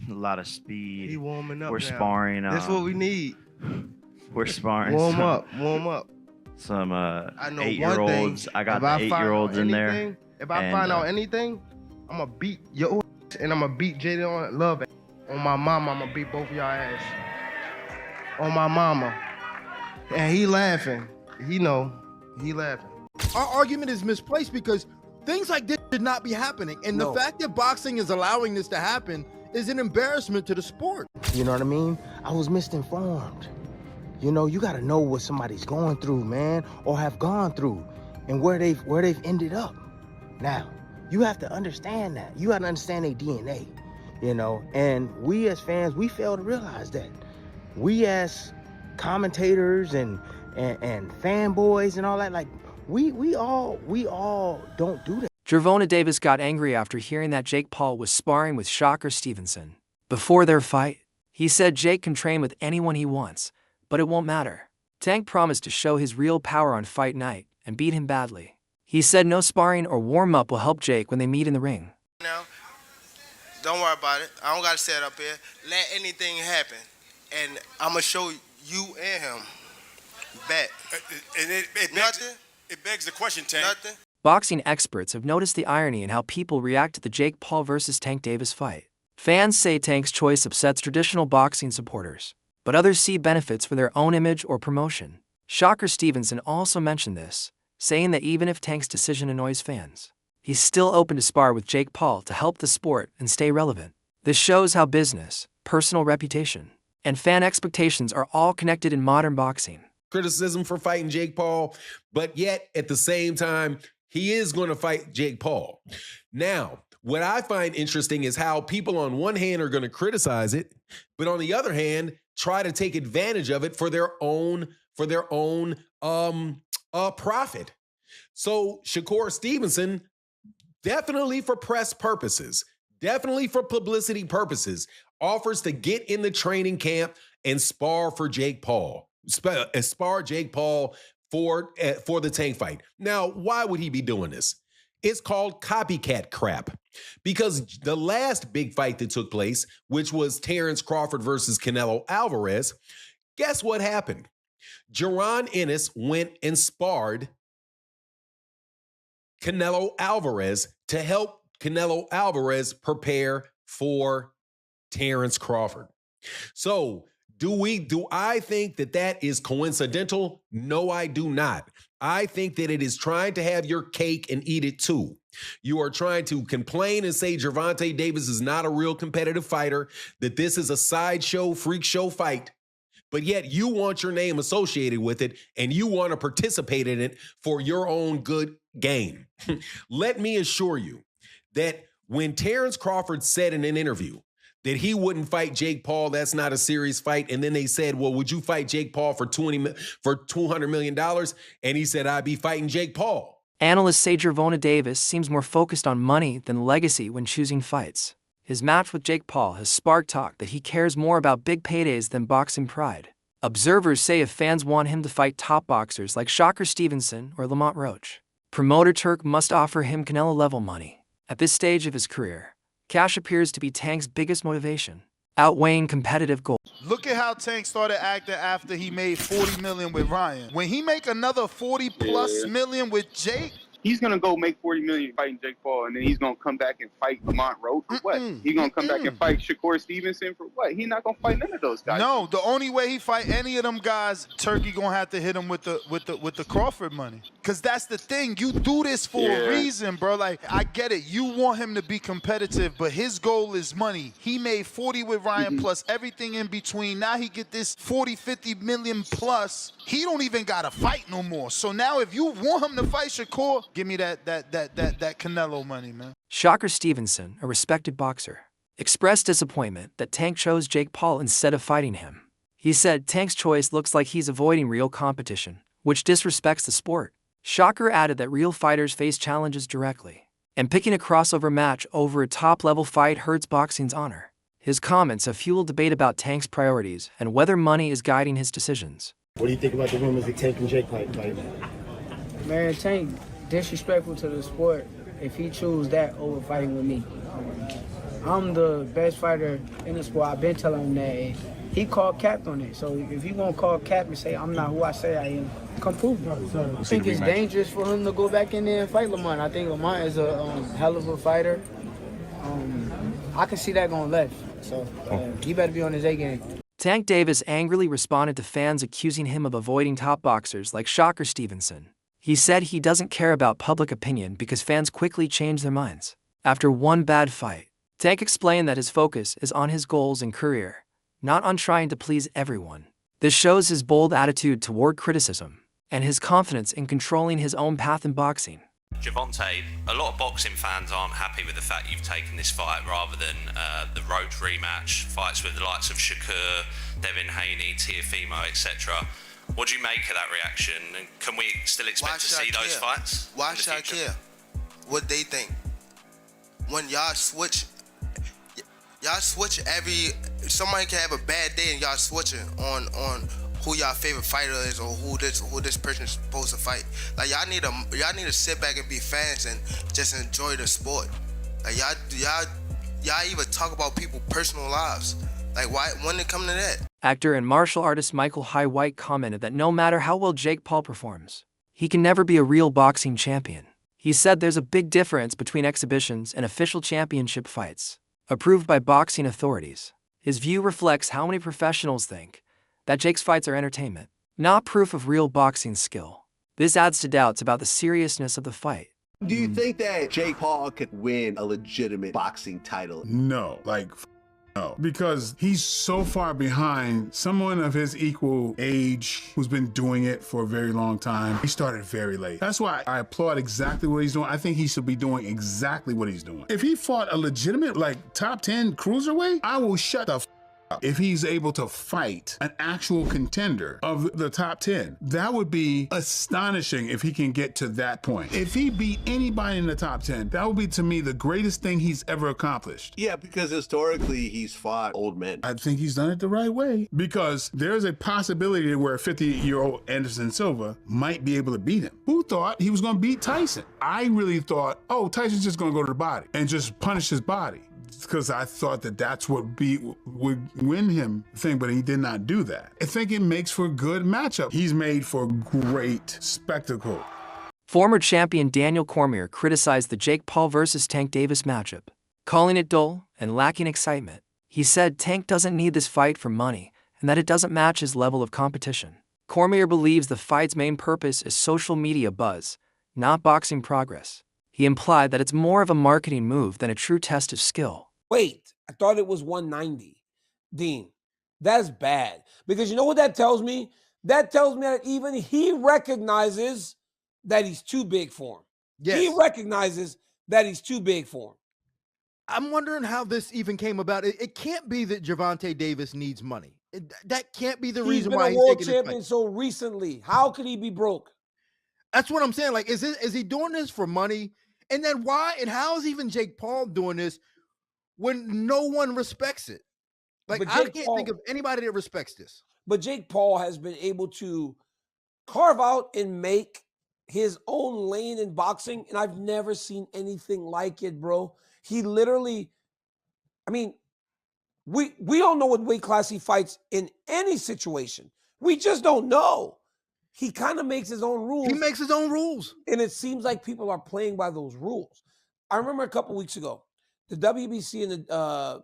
a lot of speed. He warming up We're now. sparring. That's what we need. We're sparring. Warm up. Some I know 8-year-olds. I got the 8-year-olds in there. If I find out anything, I'm gonna beat your ass and I'm gonna beat Jaden on Love. On my mama, I'm gonna beat both of y'all ass. On my mama. And he laughing. He laughing. Our argument is misplaced because things like this should not be happening. And the fact that boxing is allowing this to happen is an embarrassment to the sport. You know what I mean? I was misinformed. You know, you gotta know what somebody's going through, man, or have gone through, and where they've ended up. Now, you have to understand that. You gotta understand their DNA, you know. And we as fans, we fail to realize that. We as commentators and fanboys and all that, like, we all don't do that. Gervonta Davis got angry after hearing that Jake Paul was sparring with Shakur Stevenson. Before their fight, he said Jake can train with anyone he wants, but it won't matter. Tank promised to show his real power on fight night and beat him badly. He said no sparring or warm-up will help Jake when they meet in the ring. Now, don't worry about it. I don't gotta set up here. Let anything happen, and I'm gonna show you and him. Bet. And it begs the question, Tank. Nothing. Boxing experts have noticed the irony in how people react to the Jake Paul versus Tank Davis fight. Fans say Tank's choice upsets traditional boxing supporters, but others see benefits for their own image or promotion. Shakur Stevenson also mentioned this, saying that even if Tank's decision annoys fans, he's still open to spar with Jake Paul to help the sport and stay relevant. This shows how business, personal reputation, and fan expectations are all connected in modern boxing. Criticism for fighting Jake Paul, but yet at the same time, he is going to fight Jake Paul. Now, what I find interesting is how people on one hand are going to criticize it, but on the other hand, try to take advantage of it for their own profit. So Shakur Stevenson, definitely for press purposes, definitely for publicity purposes, offers to get in the training camp and spar for Jake Paul. Spar Jake Paul for the Tank fight. Now, why would he be doing this? It's called copycat crap. Because the last big fight that took place, which was Terrence Crawford versus Canelo Alvarez, guess what happened? Jaron Ennis went and sparred Canelo Alvarez to help Canelo Alvarez prepare for Terrence Crawford. So, do I think that is coincidental? No, I do not. I think that it is trying to have your cake and eat it too. You are trying to complain and say Gervonta Davis is not a real competitive fighter, that this is a sideshow, freak show fight, but yet you want your name associated with it and you want to participate in it for your own good gain. Let me assure you that when Terrence Crawford said in an interview that he wouldn't fight Jake Paul, that's not a serious fight. And then they said, well, would you fight Jake Paul for $200 million? And he said, I'd be fighting Jake Paul. Analysts say Gervonta Davis seems more focused on money than legacy when choosing fights. His match with Jake Paul has sparked talk that he cares more about big paydays than boxing pride. Observers say if fans want him to fight top boxers like Shakur Stevenson or Lamont Roach, promoter Turk must offer him Canelo-level money. At this stage of his career, cash appears to be Tank's biggest motivation, outweighing competitive goals. Look at how Tank started acting after he made $40 million with Ryan. When he make another $40+ million with Jake, he's gonna go make $40 million fighting Jake Paul, and then he's gonna come back and fight Lamont Roach for what? He's gonna come back and fight Shakur Stevenson for what? He's not gonna fight none of those guys. No, the only way he fight any of them guys, Turkey gonna have to hit him with the Crawford money. Cause that's the thing. You do this for a reason, bro. Like, I get it. You want him to be competitive, but his goal is money. He made 40 with Ryan plus everything in between. Now he get this 40, 50 million plus. He don't even gotta fight no more. So now if you want him to fight Shakur, give me that Canelo money, man. Shakur Stevenson, a respected boxer, expressed disappointment that Tank chose Jake Paul instead of fighting him. He said Tank's choice looks like he's avoiding real competition, which disrespects the sport. Shakur added that real fighters face challenges directly, and picking a crossover match over a top-level fight hurts boxing's honor. His comments have fueled debate about Tank's priorities and whether money is guiding his decisions. What do you think about the rumors of Tank and Jake fight? Man, Tank disrespectful to the sport if he choose that over fighting with me. I'm the best fighter in the sport. I've been telling him that. And he called cap on it. So if you gonna call cap and say I'm not who I say I am, come prove it. I think it's dangerous for him to go back in there and fight Lamont. I think Lamont is a hell of a fighter. I can see that going left. So he better be on his A game. Tank Davis angrily responded to fans accusing him of avoiding top boxers like Shakur Stevenson. He said he doesn't care about public opinion because fans quickly change their minds. After one bad fight, Tank explained that his focus is on his goals and career, not on trying to please everyone. This shows his bold attitude toward criticism and his confidence in controlling his own path in boxing. Gervonta, a lot of boxing fans aren't happy with the fact you've taken this fight rather than the road rematch, fights with the likes of Shakur, Devin Haney, Teofimo, etc. What do you make of that reaction? And can we still expect to see those fights? Why should I care what they think? When y'all switch somebody can have a bad day and y'all switching on who y'all favorite fighter is or who this person is supposed to fight. Like y'all need to sit back and be fans and just enjoy the sport. Like y'all even talk about people's personal lives. Like why when it come to that? Actor and martial artist Michael High White commented that no matter how well Jake Paul performs, he can never be a real boxing champion. He said there's a big difference between exhibitions and official championship fights, approved by boxing authorities. His view reflects how many professionals think that Jake's fights are entertainment, not proof of real boxing skill. This adds to doubts about the seriousness of the fight. Do you think that Jake Paul could win a legitimate boxing title? No, no, because he's so far behind someone of his equal age who's been doing it for a very long time. He started very late. That's why I applaud exactly what he's doing. I think he should be doing exactly what he's doing. If he fought a legitimate, top 10 cruiserweight, I will shut the up. If he's able to fight an actual contender of the top 10, that would be astonishing if he can get to that point. If he beat anybody in the top 10, that would be, to me, the greatest thing he's ever accomplished. Yeah, because historically he's fought old men. I think he's done it the right way because there's a possibility where a 50-year-old Anderson Silva might be able to beat him. Who thought he was going to beat Tyson? I really thought, oh, Tyson's just going to go to the body and just punish his body, because I thought that that's what would win him the thing, but he did not do that. I think it makes for a good matchup. He's made for great spectacle. Former champion Daniel Cormier criticized the Jake Paul versus Tank Davis matchup, calling it dull and lacking excitement. He said Tank doesn't need this fight for money and that it doesn't match his level of competition. Cormier believes the fight's main purpose is social media buzz, not boxing progress. He implied that it's more of a marketing move than a true test of skill. Wait, I thought it was 190. Dean, that's bad. Because you know what that tells me? That tells me that even he recognizes that he's too big for him. Yes. He recognizes that he's too big for him. I'm wondering how this even came about. It can't be that Gervonta Davis needs money. That can't be the reason why he's been a world champion so recently. How could he be broke? That's what I'm saying. Like, is he doing this for money? And then why and how is even Jake Paul doing this when no one respects it? Like, I can't think of anybody that respects this. But Jake Paul has been able to carve out and make his own lane in boxing, and I've never seen anything like it, bro. He literally, I mean, we don't know what weight class he fights in any situation. We just don't know. He kind of makes his own rules. He makes his own rules. And it seems like people are playing by those rules. I remember a couple weeks ago, the WBC and the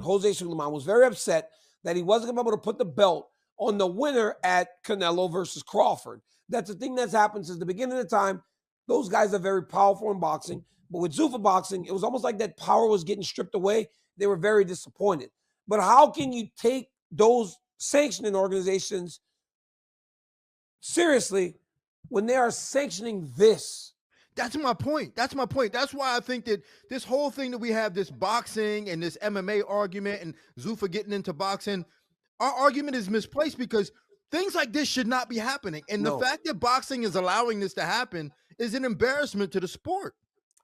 Jose Sulaiman was very upset that he wasn't going to be able to put the belt on the winner at Canelo versus Crawford. That's the thing that's happened since the beginning of the time. Those guys are very powerful in boxing. But with Zuffa boxing, it was almost like that power was getting stripped away. They were very disappointed. But how can you take those sanctioning organizations seriously when they are sanctioning this? That's my point. That's my point. That's why I think that this whole thing that we have, this boxing and this MMA argument and Zuffa getting into boxing, our argument is misplaced because things like this should not be happening. And the fact that boxing is allowing this to happen is an embarrassment to the sport.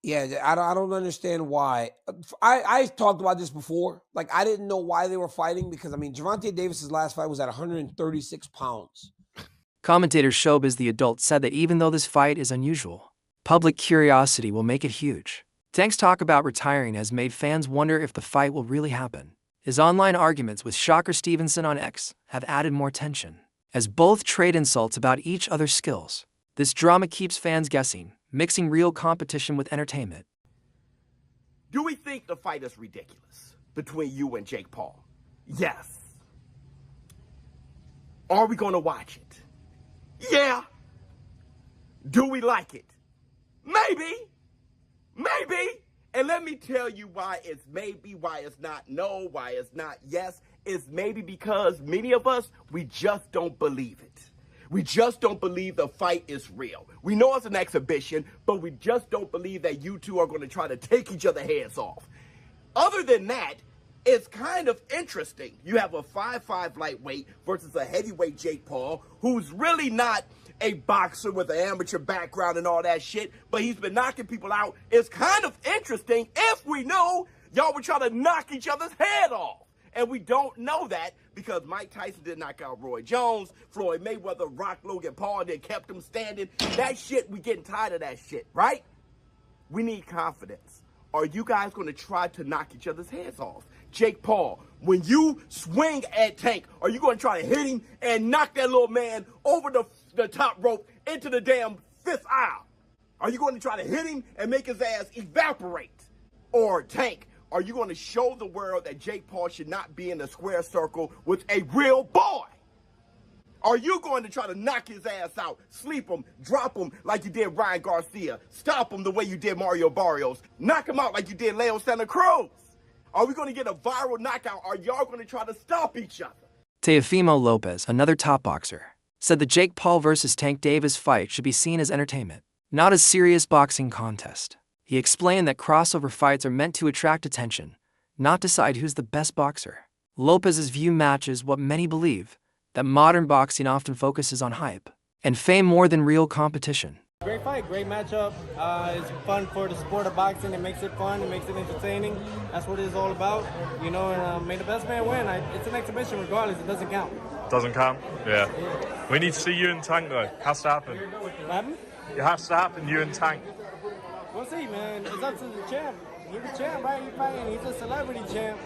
Yeah, I don't understand why. I talked about this before. Like, I didn't know why they were fighting because, I mean, Gervonta Davis's last fight was at 136 pounds. Commentator Showbiz the Adult said that even though this fight is unusual, public curiosity will make it huge. Tank's talk about retiring has made fans wonder if the fight will really happen. His online arguments with Shakur Stevenson on X have added more tension, as both trade insults about each other's skills. This drama keeps fans guessing, mixing real competition with entertainment. Do we think the fight is ridiculous between you and Jake Paul? Yes. Are we going to watch it? Yeah. Do we like it? Maybe. Maybe. And let me tell you why it's maybe, why it's not no, why it's not yes. It's maybe because many of us, we just don't believe it. We just don't believe the fight is real. We know it's an exhibition, but we just don't believe that you two are going to try to take each other's heads off. Other than that, it's kind of interesting. You have a 5'5" lightweight versus a heavyweight Jake Paul, who's really not a boxer with an amateur background and all that shit, but he's been knocking people out. It's kind of interesting if we knew y'all were trying to knock each other's head off. And we don't know that because Mike Tyson did knock out Roy Jones, Floyd Mayweather, Rock Logan Paul, and then kept him standing. That shit, we getting tired of that shit, right? We need confidence. Are you guys going to try to knock each other's heads off? Jake Paul, when you swing at Tank, are you going to try to hit him and knock that little man over the top rope into the damn fifth aisle? Are you going to try to hit him and make his ass evaporate? Or Tank, are you going to show the world that Jake Paul should not be in the square circle with a real boy? Are you going to try to knock his ass out, sleep him, drop him like you did Ryan Garcia, stop him the way you did Mario Barrios, knock him out like you did Leo Santa Cruz? Are we going to get a viral knockout? Are y'all going to try to stop each other? Teofimo Lopez, another top boxer, said the Jake Paul versus Tank Davis fight should be seen as entertainment, not a serious boxing contest. He explained that crossover fights are meant to attract attention, not decide who's the best boxer. Lopez's view matches what many believe, that modern boxing often focuses on hype and fame more than real competition. Great fight, great matchup. It's fun for the sport of boxing. It makes it fun, it makes it entertaining. That's what it's all about, you know, and may the best man win. It's an exhibition regardless, it doesn't count. Doesn't count? Yeah. We need to see you and Tank though. Has to happen. What happened? It has to happen, you and Tank. We'll see, man. It's up to the champ. He's the champ, right? He's fighting. He's a celebrity champ.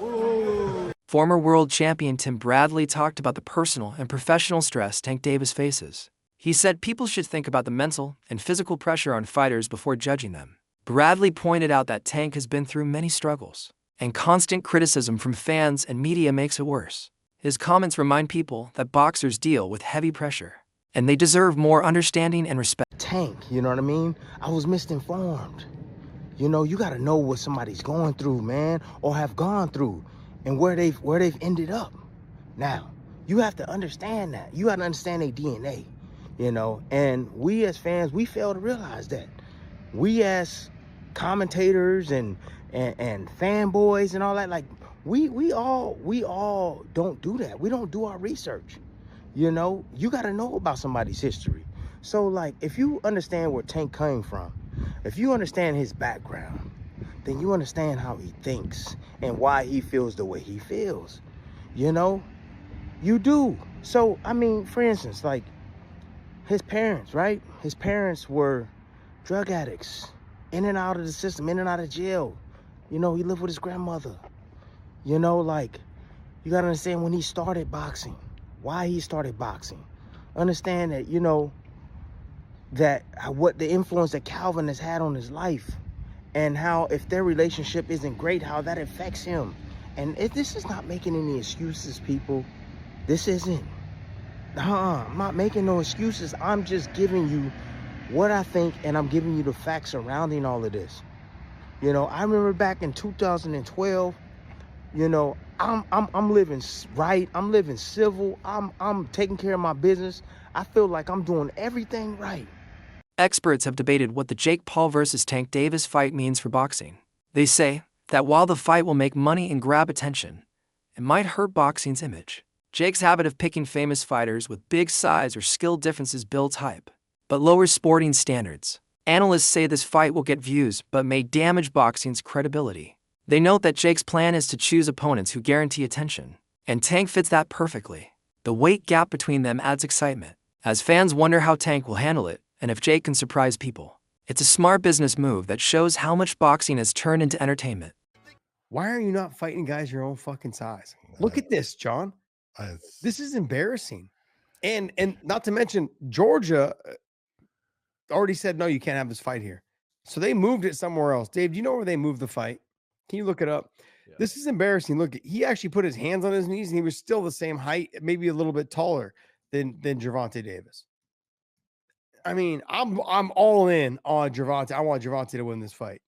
Ooh. Former world champion Tim Bradley talked about the personal and professional stress Tank Davis faces. He said people should think about the mental and physical pressure on fighters before judging them. Bradley pointed out that Tank has been through many struggles, and constant criticism from fans and media makes it worse. His comments remind people that boxers deal with heavy pressure, and they deserve more understanding and respect. Tank, you know what I mean? I was misinformed. You know, you gotta know what somebody's going through, man, or have gone through, and where they've ended up. Now, you have to understand that. You gotta understand their DNA, you know, and we as fans, we fail to realize that. We as commentators and fanboys and all that, like, we all don't do that. We don't do our research. You know, you got to know about somebody's history. So, like, if you understand where Tank came from, if you understand his background, then you understand how he thinks and why he feels the way he feels. You know, you do. So, I mean, for instance, like, his parents, right? His parents were drug addicts, in and out of the system, in and out of jail. You know, he lived with his grandmother. You know, like, you got to understand when he started boxing, why he started boxing. Understand that, you know, that what the influence that Calvin has had on his life, and how if their relationship isn't great, how that affects him. And if this is not making any excuses, people, this isn't. I'm not making no excuses. I'm just giving you what I think, and I'm giving you the facts surrounding all of this. You know, I remember back in 2012, you know, I'm living right. I'm living civil. I'm taking care of my business. I feel like I'm doing everything right. Experts have debated what the Jake Paul versus Tank Davis fight means for boxing. They say that while the fight will make money and grab attention, it might hurt boxing's image. Jake's habit of picking famous fighters with big size or skill differences builds hype, but lowers sporting standards. Analysts say this fight will get views but may damage boxing's credibility. They note that Jake's plan is to choose opponents who guarantee attention, and Tank fits that perfectly. The weight gap between them adds excitement, as fans wonder how Tank will handle it and if Jake can surprise people. It's a smart business move that shows how much boxing has turned into entertainment. Why are you not fighting guys your own fucking size? Look at this, John. This is embarrassing. And not to mention, Georgia already said, no, you can't have this fight here. So they moved it somewhere else. Dave, do you know where they moved the fight? Can you look it up? Yeah. This is embarrassing. Look, he actually put his hands on his knees and he was still the same height, maybe a little bit taller than Gervonta Davis. I mean, I'm all in on Gervonta. I want Gervonta to win this fight.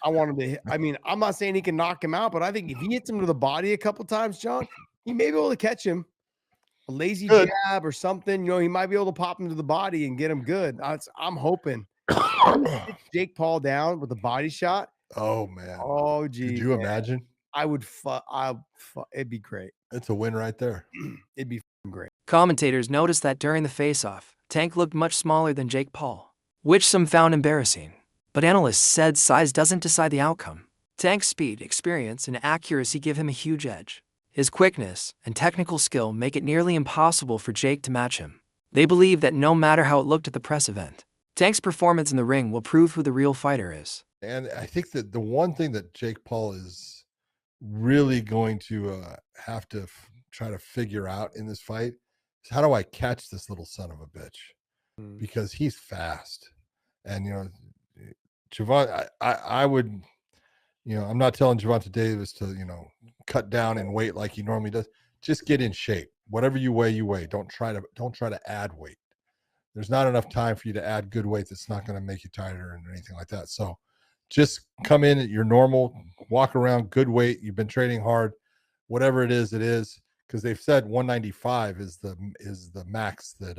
I want him to hit. I mean, I'm not saying he can knock him out, but I think if he hits him to the body a couple times, John, he may be able to catch him. A lazy jab or something, he might be able to pop him to the body and get him good. I'm hoping. Jake Paul down with a body shot. Oh man. Oh geez. Could you imagine? I would. It'd be great. It's a win right there. It'd be great. Commentators noticed that during the face-off, Tank looked much smaller than Jake Paul, which some found embarrassing. But analysts said size doesn't decide the outcome. Tank's speed, experience, and accuracy give him a huge edge. His quickness and technical skill make it nearly impossible for Jake to match him. They believe that no matter how it looked at the press event, Tank's performance in the ring will prove who the real fighter is. And I think that the one thing that Jake Paul is really going to have to try to figure out in this fight is, how do I catch this little son of a bitch? Because he's fast. And, Gervonta, I would, I'm not telling Gervonta Davis to, cut down in weight like he normally does. Just get in shape. Whatever you weigh, you weigh. Don't try to add weight. There's not enough time for you to add good weight that's not going to make you tighter and anything like that. So just come in at your normal, walk around, good weight. You've been training hard. Whatever it is, because they've said 195 is the max that